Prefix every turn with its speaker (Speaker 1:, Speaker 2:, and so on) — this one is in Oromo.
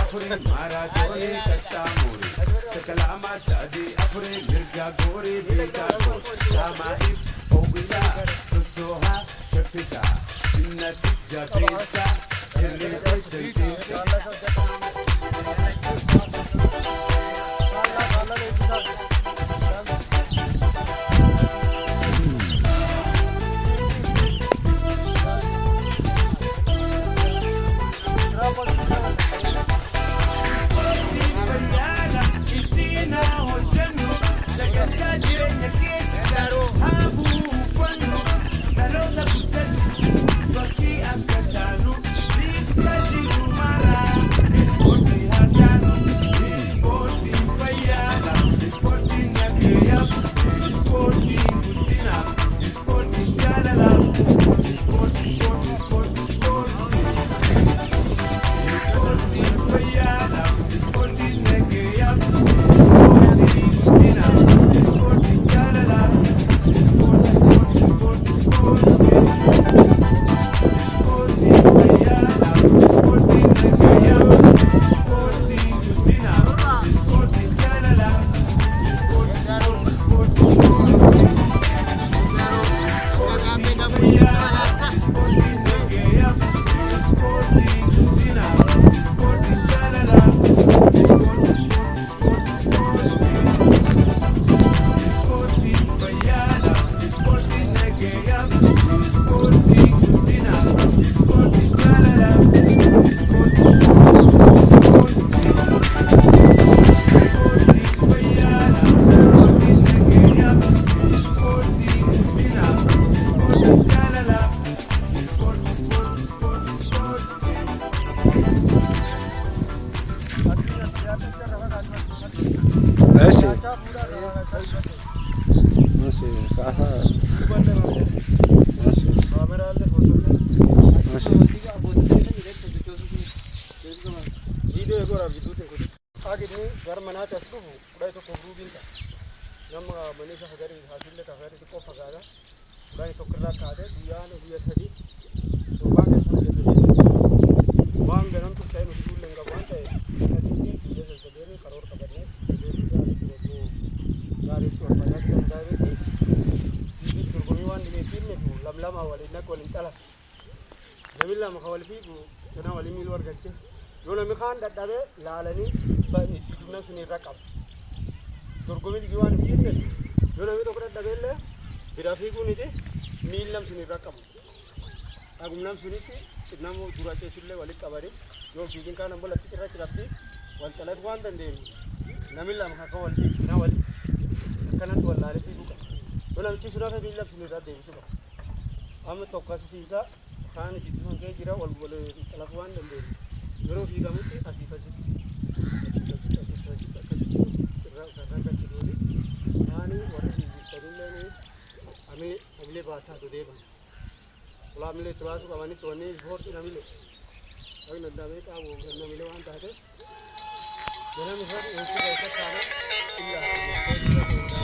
Speaker 1: afure mara jole katta muri kalama sadi afure mirga gore beta lama is ogisa sosoha shafisa inna tijabisa irrita sentisa dadhabe laalanii sidumna sinirra qaba dorgomii diiwaan fiitte yoo namni tokko dadhabe illee bira fiiguuniti miillam sinirra qabu agumnam sunitti namu dura ceesillee walitti qabanii yoo fiigin kaan ammoo latti cirrachi rabbi wal xalatu waan dandeenyu namni lama akka wal fiigina wal akkanatti wal laalee fiiguu qaba yoo namichi sun akka miillam sinirra deebisu qaba amma tokko asiisiisaa kaan jidduu kee jira wal xalatu waan dandeenyu yeroo fiigamutti asii fasitti ani warri fiigistaniillee amilee baasaa deeman ulaamilee turaasuu qabanitti wanni ispoortii namilee waqni danda'amee qabu namilee waan taate ganam irratti wanti keessa taana illaa